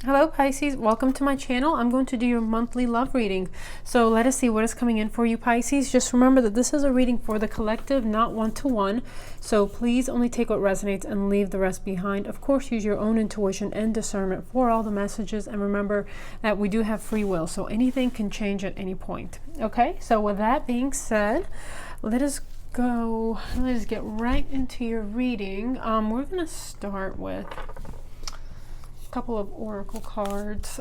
Hello Pisces, welcome to my channel. I'm going to do your monthly love reading. So let us see what is coming in for you Pisces. Just remember that this is a reading for the collective, not one-to-one. So please only take what resonates and leave the rest behind. Of course, use your own intuition and discernment for all the messages. And remember that we do have free will, so anything can change at any point. Okay, so with that being said, let us get right into your reading. We're going to start with couple of oracle cards.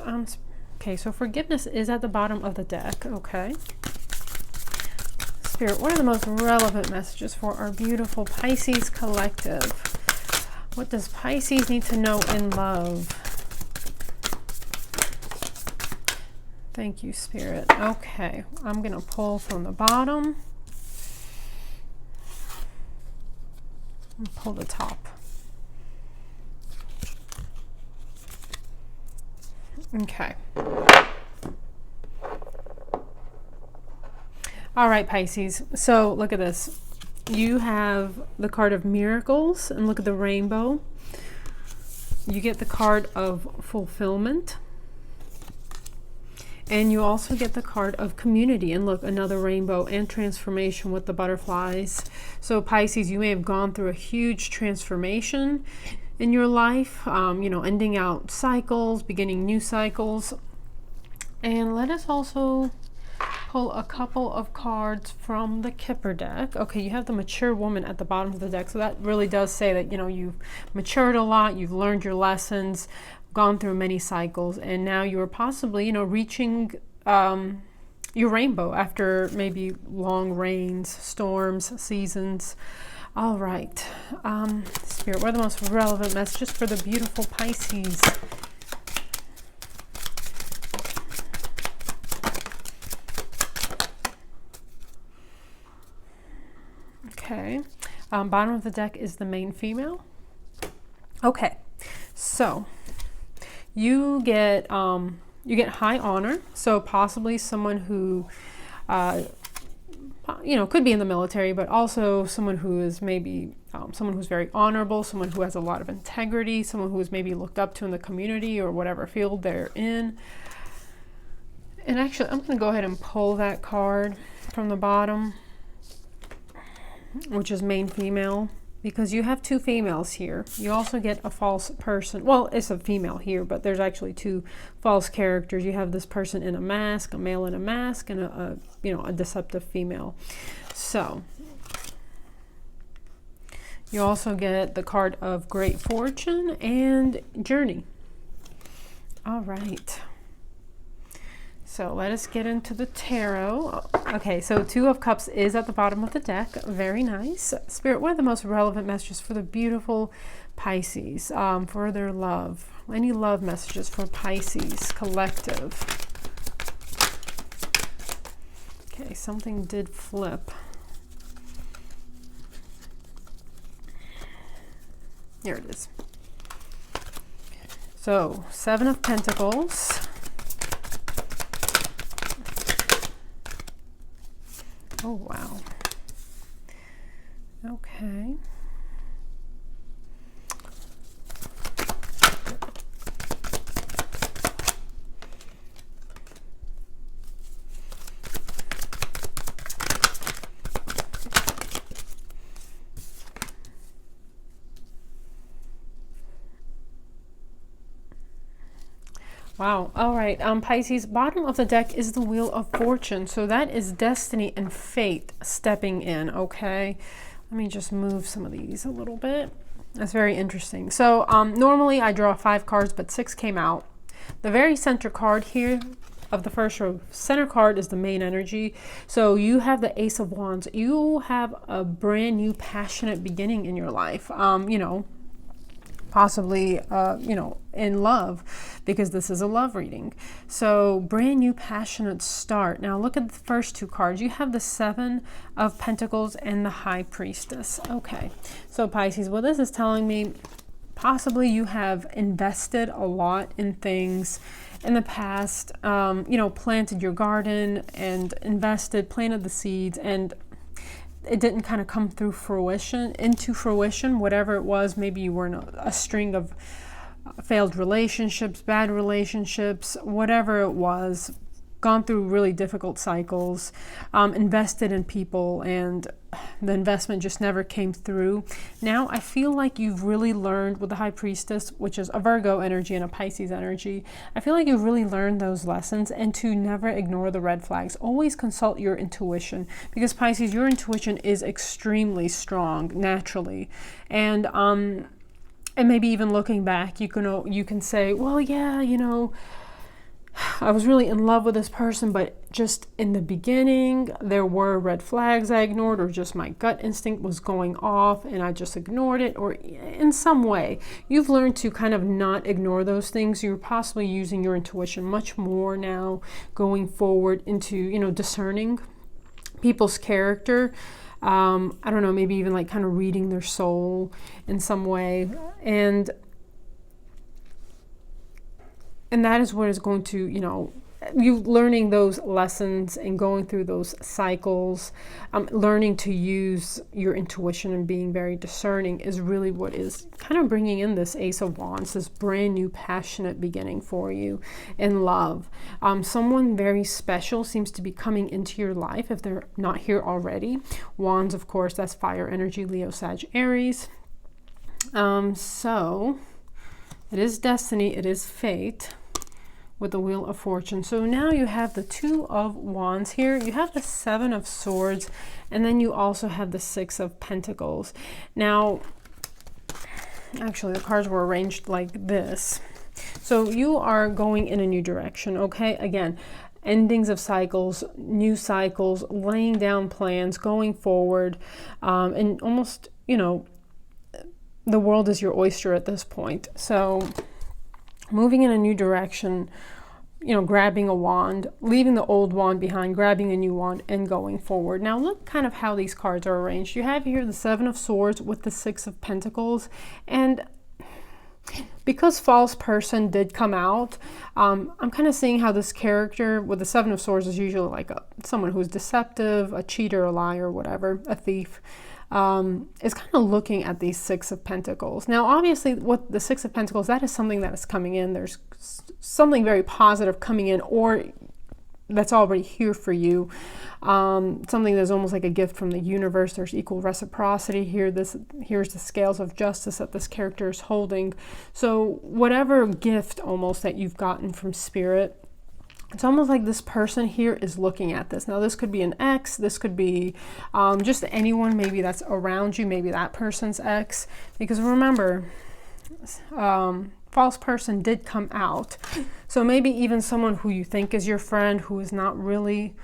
Okay, so forgiveness is at the bottom of the deck. Okay, Spirit, what are the most relevant messages for our beautiful Pisces collective? What does Pisces need to know in love? Thank you, Spirit. Okay, I'm gonna pull from the bottom and pull the top. Okay. All right, Pisces. So look at this. You have the card of miracles, and look at the rainbow. You get the card of fulfillment. And you also get the card of community. And look, another rainbow and transformation with the butterflies. So Pisces, you may have gone through a huge transformation in your life, ending out cycles, beginning new cycles. And let us also pull a couple of cards from the Kipper deck. Okay, you have the mature woman at the bottom of the deck. So that really does say that, you've matured a lot, you've learned your lessons, gone through many cycles, and now you're possibly, reaching your rainbow after maybe long rains, storms, seasons. All right, Spirit, what are the most relevant messages for the beautiful Pisces? Okay, bottom of the deck is the main female. Okay, so you get high honor, so possibly someone who could be in the military, but also someone who is maybe someone who's very honorable, someone who has a lot of integrity, someone who is maybe looked up to in the community or whatever field they're in. And actually, I'm going to go ahead and pull that card from the bottom, which is main female, because you have two females here. You also get a false person. Well, it's a female here, but there's actually two false characters. You have this person in a mask, a male in a mask, and a deceptive female. So you also get the card of great fortune and journey. All right. So let us get into the tarot. Okay, so Two of Cups is at the bottom of the deck. Very nice. Spirit, what are the most relevant messages for the beautiful Pisces, for their love? Any love messages for Pisces collective? Okay, something did flip. Here it is. So, Seven of Pentacles. Oh, wow. Okay. Wow. All right. Pisces, bottom of the deck is the Wheel of Fortune. So that is destiny and fate stepping in. Okay. Let me just move some of these a little bit. That's very interesting. So normally I draw 5 cards, but 6 came out. The very center card here of the first row, center card is the main energy. So you have the Ace of Wands. You have a brand new passionate beginning in your life. Possibly, in love, because this is a love reading. So brand new passionate start. Now look at the first 2 cards. You have the Seven of Pentacles and the High Priestess. Okay, so Pisces, what this is telling me, possibly you have invested a lot in things in the past, planted your garden and planted the seeds, and it didn't kind of come into fruition, whatever it was. Maybe you were in a string of failed relationships, bad relationships, whatever it was, gone through really difficult cycles, invested in people, and the investment just never came through. Now I feel like you've really learned with the High Priestess, which is a Virgo energy and a Pisces energy. I feel like you've really learned those lessons, and to never ignore the red flags. Always consult your intuition, because Pisces, your intuition is extremely strong naturally. And maybe even looking back, you can say, well, yeah, you know, I was really in love with this person, but just in the beginning, there were red flags I ignored, or just my gut instinct was going off and I just ignored it, or in some way. You've learned to kind of not ignore those things. You're possibly using your intuition much more now going forward into, you know, discerning people's character. I don't know, maybe even like kind of reading their soul in some way. And that is what is going to, you know, you learning those lessons and going through those cycles, learning to use your intuition and being very discerning is really what is kind of bringing in this Ace of Wands, this brand new passionate beginning for you in love. Someone very special seems to be coming into your life if they're not here already. Wands, of course, that's fire energy, Leo, Sag, Aries. So it is destiny, it is fate, with the Wheel of Fortune. So now you have the Two of Wands here, you have the Seven of Swords, and then you also have the Six of Pentacles. Now, actually the cards were arranged like this. So you are going in a new direction, okay? Again, endings of cycles, new cycles, laying down plans, going forward, and almost, you know, the world is your oyster at this point. So moving in a new direction, you know, grabbing a wand, leaving the old wand behind, grabbing a new wand, and going forward. Now look kind of how these cards are arranged. You have here the Seven of Swords with the Six of Pentacles, and because false person did come out, I'm kind of seeing how this character with the Seven of Swords is usually like someone who's deceptive, a cheater, a liar, whatever, a thief. Is kind of looking at these Six of Pentacles. Now, obviously, what the Six of Pentacles, that is something that is coming in. There's something very positive coming in, or that's already here for you. Something that's almost like a gift from the universe. There's equal reciprocity here. Here's the scales of justice that this character is holding. So whatever gift almost that you've gotten from Spirit, it's almost like this person here is looking at this. Now, this could be an ex. This could be just anyone maybe that's around you. Maybe that person's ex. Because remember, false person did come out. So maybe even someone who you think is your friend who is not really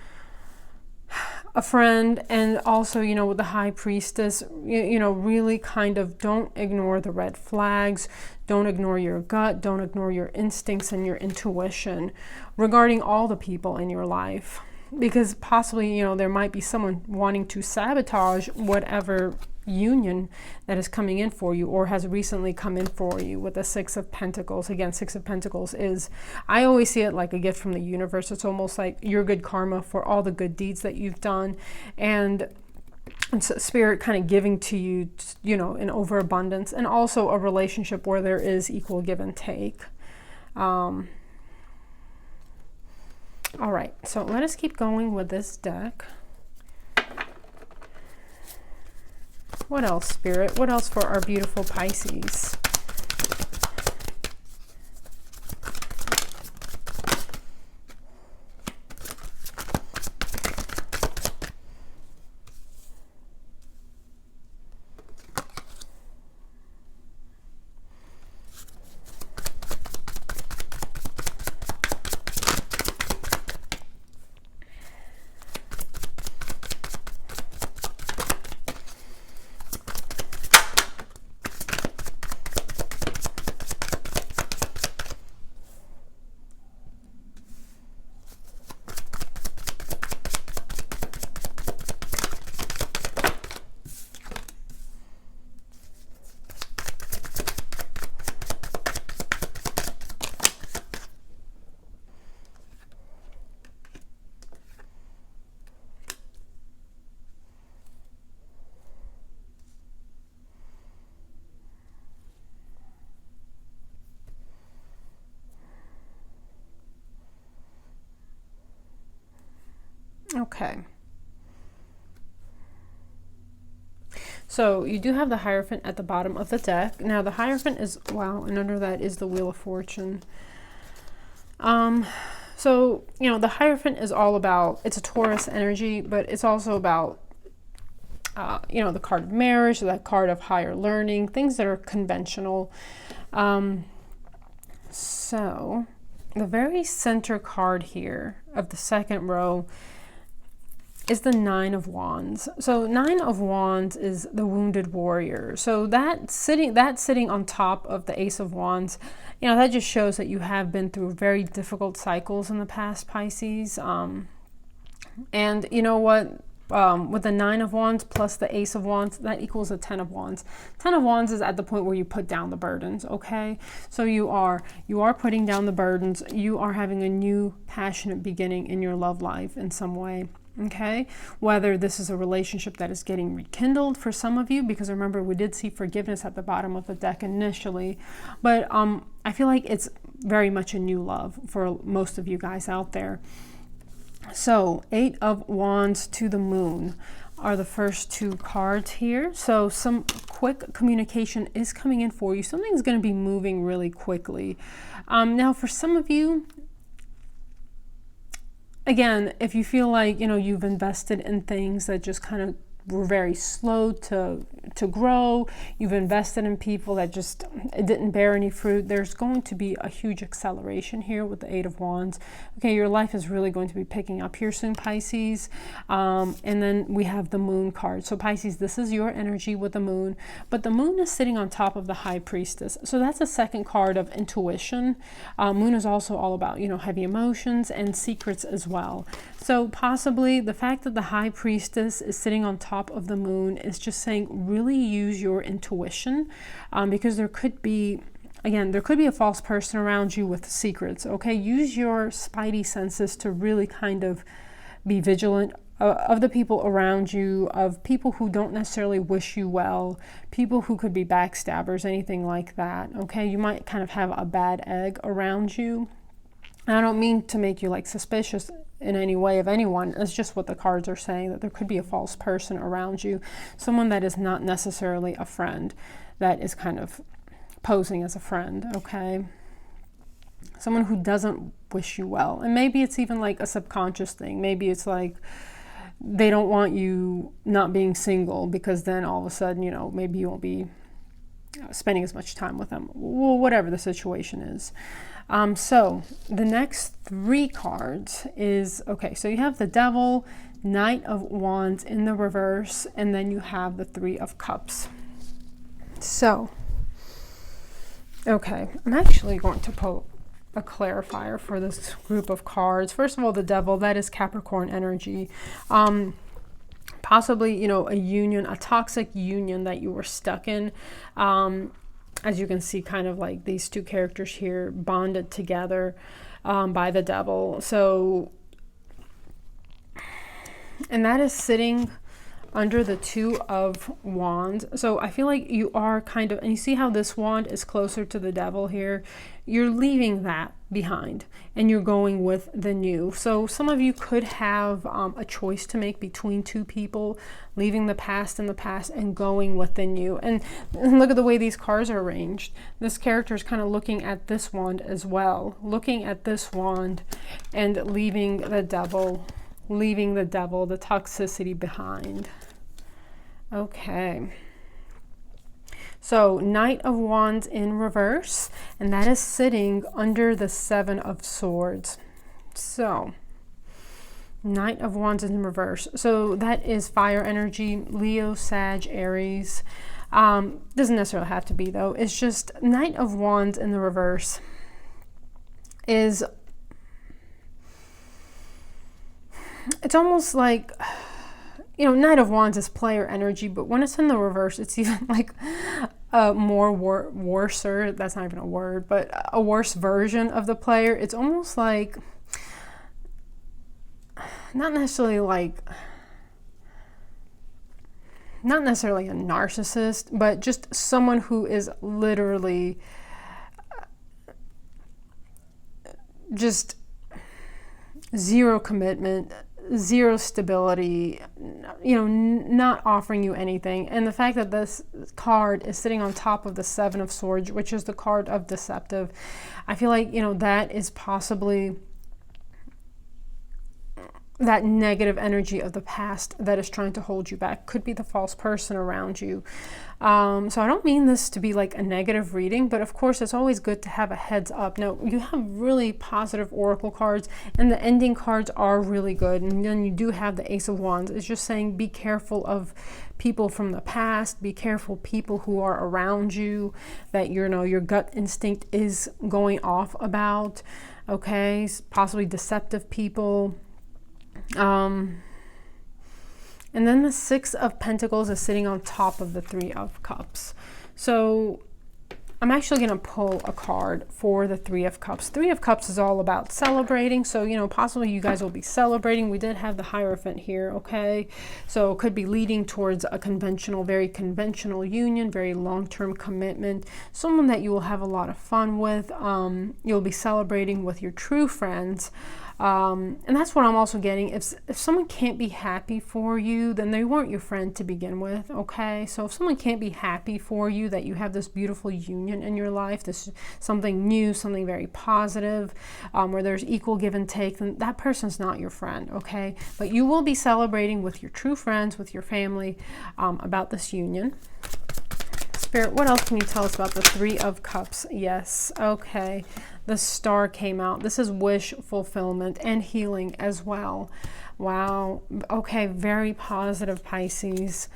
a friend. And also, you know, with the High Priestess, you know, really kind of don't ignore the red flags. Don't ignore your gut. Don't ignore your instincts and your intuition regarding all the people in your life. Because possibly, you know, there might be someone wanting to sabotage whatever union that is coming in for you or has recently come in for you with the Six of Pentacles. Again, Six of Pentacles is, I always see it like a gift from the universe. It's almost like your good karma for all the good deeds that you've done. And it's Spirit kind of giving to you, you know, in overabundance, and also a relationship where there is equal give and take. All right, so let us keep going with this deck. What else, Spirit? What else for our beautiful Pisces? Okay. So you do have the Hierophant at the bottom of the deck. Now the Hierophant is, wow, and under that is the Wheel of Fortune. So, you know, the Hierophant is all about, it's a Taurus energy, but it's also about, you know, the card of marriage, that card of higher learning, things that are conventional. So the very center card here of the second row is the Nine of Wands. So Nine of Wands is the wounded warrior. So that's sitting on top of the Ace of Wands. You know, that just shows that you have been through very difficult cycles in the past, Pisces. And you know what? With the Nine of Wands plus the Ace of Wands, that equals a 10 of Wands. 10 of Wands is at the point where you put down the burdens, okay? So you are putting down the burdens. You are having a new passionate beginning in your love life in some way. Okay, whether this is a relationship that is getting rekindled for some of you, because remember we did see forgiveness at the bottom of the deck initially, but I feel like it's very much a new love for most of you guys out there. So 8 of Wands to the Moon are the first two cards here. So some quick communication is coming in for you. Something's going to be moving really quickly. Now for some of you, again, if you feel like, you know, you've invested in things that just kind of were very slow to grow, you've invested in people that just, it didn't bear any fruit, there's going to be a huge acceleration here with the 8 of Wands. Okay, your life is really going to be picking up here soon, Pisces. And then we have the Moon card. So Pisces, this is your energy with the Moon, but the Moon is sitting on top of the High Priestess. So that's a second card of intuition. Moon is also all about, you know, heavy emotions and secrets as well. So possibly the fact that the High Priestess is sitting on top of the Moon is just saying really use your intuition, because there could be, again, there could be a false person around you with secrets. Okay, use your spidey senses to really kind of be vigilant of the people around you, of people who don't necessarily wish you well, people who could be backstabbers, anything like that. Okay, you might kind of have a bad egg around you. I don't mean to make you like suspicious in any way of anyone. It's just what the cards are saying, that there could be a false person around you, someone that is not necessarily a friend, that is kind of posing as a friend, okay? Someone who doesn't wish you well. And maybe it's even like a subconscious thing. Maybe it's like they don't want you not being single, because then all of a sudden, you know, maybe you won't be spending as much time with them. Well, whatever the situation is. So the next three cards is, okay, so you have the Devil, Knight of Wands in the reverse, and then you have the Three of Cups. So, okay, I'm actually going to put a clarifier for this group of cards. First of all, the Devil, that is Capricorn energy. Possibly, you know, a union, a toxic union that you were stuck in. As you can see, kind of like these two characters here bonded together by the Devil. So, and that is sitting under the Two of Wands. So I feel like you are kind of, and you see how this wand is closer to the Devil here? You're leaving that behind and you're going with the new. So some of you could have a choice to make between two people, leaving the past in the past and going with the new. And look at the way these cards are arranged. This character is kind of looking at this wand as well, looking at this wand and leaving the Devil, the toxicity behind. Okay. So Knight of Wands in reverse, and that is sitting under the Seven of Swords. So Knight of Wands in reverse. So that is fire energy, Leo, Sag, Aries. Doesn't necessarily have to be though. It's just Knight of Wands in the reverse is, it's almost like, you know, Knight of Wands is player energy, but when it's in the reverse, it's even like a more worser, that's not even a word, but a worse version of the player. It's almost like, not necessarily a narcissist, but just someone who is literally just zero commitment, zero stability, you know, not offering you anything. And the fact that this card is sitting on top of the Seven of Swords, which is the card of deceptive, I feel like, you know, that is possibly that negative energy of the past that is trying to hold you back. Could be the false person around you. So I don't mean this to be like a negative reading, but of course it's always good to have a heads up. Now, you have really positive oracle cards, and the ending cards are really good. And then you do have the Ace of Wands. It's just saying be careful of people from the past. Be careful people who are around you that, you know, your gut instinct is going off about. Okay, possibly deceptive people. And then the Six of Pentacles is sitting on top of the Three of Cups. So I'm actually going to pull a card for the Three of Cups. Three of Cups is all about celebrating. So, you know, possibly you guys will be celebrating. We did have the Hierophant here, okay? So it could be leading towards a conventional, very conventional union, very long-term commitment, someone that you will have a lot of fun with. You'll be celebrating with your true friends. And that's what I'm also getting. If someone can't be happy for you, then they weren't your friend to begin with, okay? So if someone can't be happy for you, that you have this beautiful union in your life, this something new, something very positive, where there's equal give and take, then that person's not your friend, okay? But you will be celebrating with your true friends, with your family, about this union. Spirit, what else can you tell us about the Three of Cups? Yes, okay. The Star came out. This is wish fulfillment and healing as well. Wow. Okay, very positive, Pisces.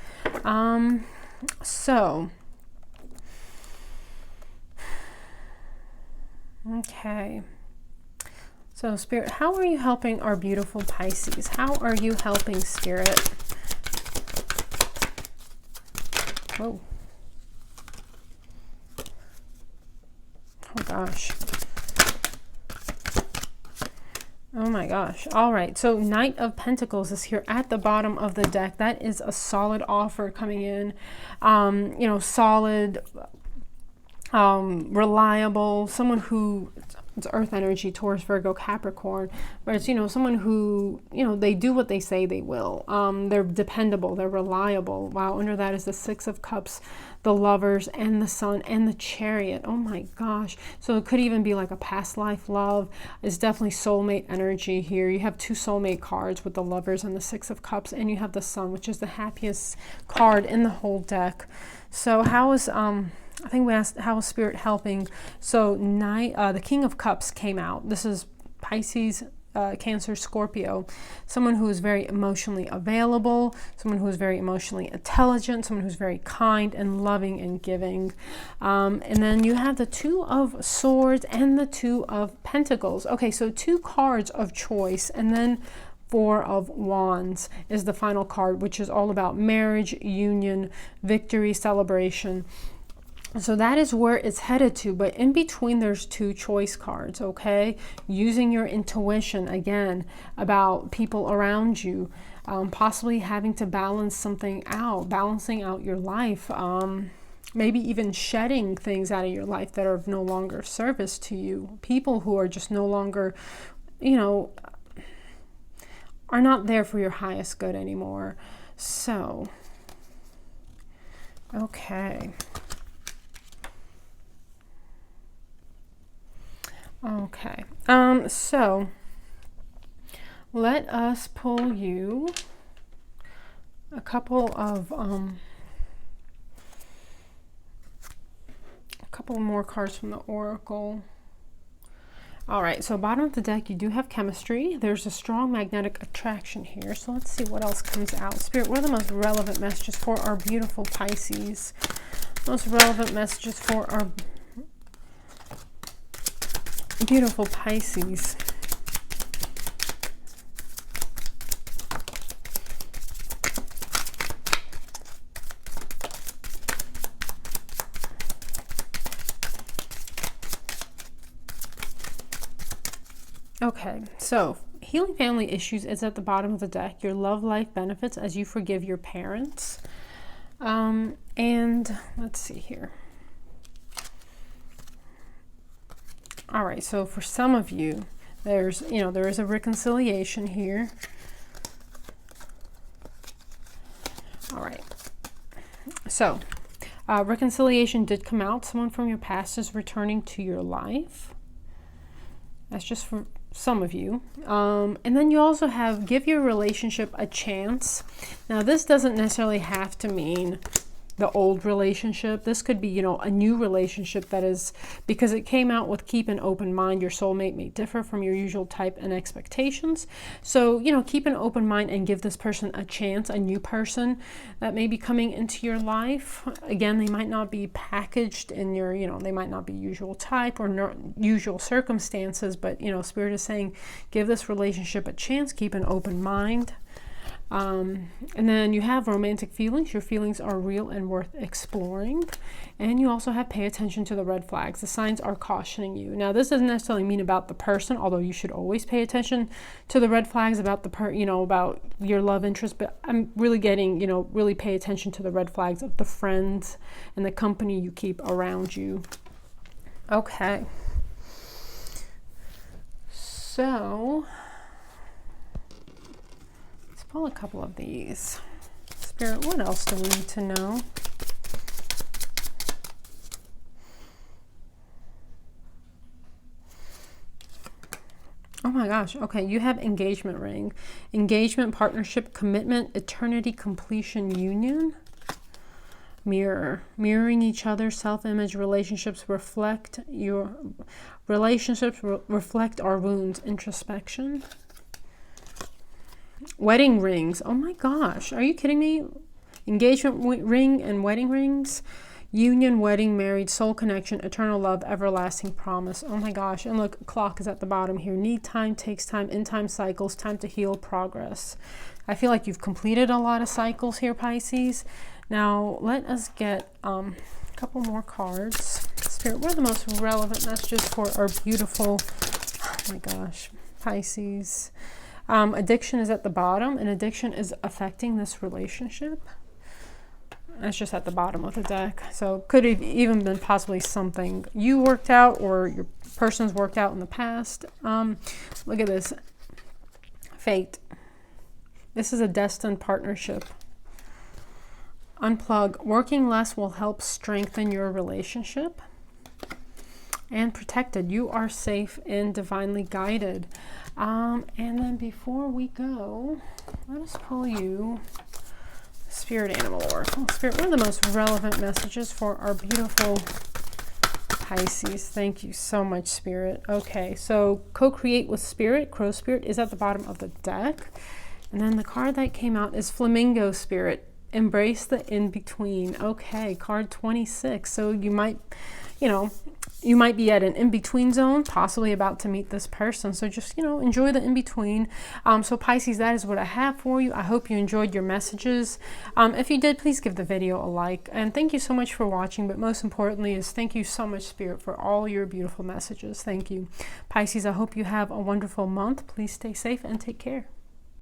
Okay. So, Spirit, how are you helping our beautiful Pisces? How are you helping, Spirit? Whoa. Oh, gosh. Oh my gosh. All right. So Knight of Pentacles is here at the bottom of the deck. That is a solid offer coming in. You know, solid, reliable, someone who, it's earth energy, Taurus, Virgo, Capricorn, but it's, you know, someone who, you know, they do what they say they will. They're dependable, they're reliable. Wow, under that is the Six of Cups, the Lovers, and the Sun, and the Chariot. Oh my gosh. So it could even be like a past life love. It's definitely soulmate energy here. You have two soulmate cards with the Lovers and the Six of Cups, and you have the Sun, which is the happiest card in the whole deck. So how is, I think we asked, how is Spirit helping? So the King of Cups came out. This is Pisces, Cancer, Scorpio. Someone who is very emotionally available, someone who is very emotionally intelligent, someone who's very kind and loving and giving. And then you have the Two of Swords and the Two of Pentacles. Okay, so two cards of choice, and then Four of Wands is the final card, which is all about marriage, union, victory, celebration. So that is where it's headed to, but in between there's two choice cards, okay? Using your intuition, again, about people around you, possibly having to balance something out, balancing out your life, maybe even shedding things out of your life that are of no longer service to you. People who are just no longer, you know, are not there for your highest good anymore. So, okay. Okay, so let us pull you a couple more cards from the Oracle. All right, so bottom of the deck, you do have chemistry. There's a strong magnetic attraction here. So let's see what else comes out. Spirit, what are the most relevant messages for our beautiful Pisces? Most relevant messages for our beautiful Pisces. Okay, so healing family issues is at the bottom of the deck. Your love life benefits as you forgive your parents. And let's see here. All right, so for some of you, there is a reconciliation here. So, reconciliation did come out. Someone from your past is returning to your life. That's just for some of you. And then you also have give your relationship a chance. Now, this doesn't necessarily have to mean the old relationship. This could be, you know, a new relationship that is, because it came out with keep an open mind. Your soulmate may differ from your usual type and expectations. So, you know, keep an open mind and give this person a chance, a new person that may be coming into your life. Again, they might not be packaged in your, you know, they might not be usual type or usual circumstances, but, you know, Spirit is saying, give this relationship a chance, keep an open mind. And then you have romantic feelings. Your feelings are real and worth exploring. And you also have pay attention to the red flags. The signs are cautioning you. Now, this doesn't necessarily mean about the person, although you should always pay attention to the red flags about the you know, about your love interest. But I'm really getting, you know, really pay attention to the red flags of the friends and the company you keep around you. Okay. So pull a couple of these. Spirit, what else do we need to know? Oh my gosh. Okay, you have engagement ring. Engagement, partnership, commitment, eternity, completion, union. Mirror. Mirroring each other, self-image, relationships reflect your relationships reflect our wounds, introspection. Wedding rings. Oh my gosh. Are you kidding me? Engagement ring and wedding rings. Union, wedding, married, soul connection, eternal love, everlasting promise. Oh my gosh. And look, clock is at the bottom here. Need time, takes time, in time cycles, time to heal, progress. I feel like you've completed a lot of cycles here, Pisces. Now, let us get a couple more cards. Spirit, what are the most relevant messages for our beautiful, oh my gosh, Pisces? Addiction is at the bottom, and addiction is affecting this relationship. That's just at the bottom of the deck. So could have even been possibly something you worked out or your person's worked out in the past. Look at this. Fate. This is a destined partnership. Unplug. Working less will help strengthen your relationship. And protected. You are safe and divinely guided. And then before we go, let us pull you Spirit Animal Oracle. Spirit, what are the most relevant messages for our beautiful Pisces? Thank you so much, Spirit. Okay, so co-create with Spirit. Crow Spirit is at the bottom of the deck. And then the card that came out is Flamingo Spirit. Embrace the in-between. Okay, card 26. So you might, you know, you might be at an in-between zone, possibly about to meet this person. So just, you know, enjoy the in-between. So Pisces, that is what I have for you. I hope you enjoyed your messages. If you did, please give the video a like. And thank you so much for watching. But most importantly is thank you so much, Spirit, for all your beautiful messages. Thank you. Pisces, I hope you have a wonderful month. Please stay safe and take care.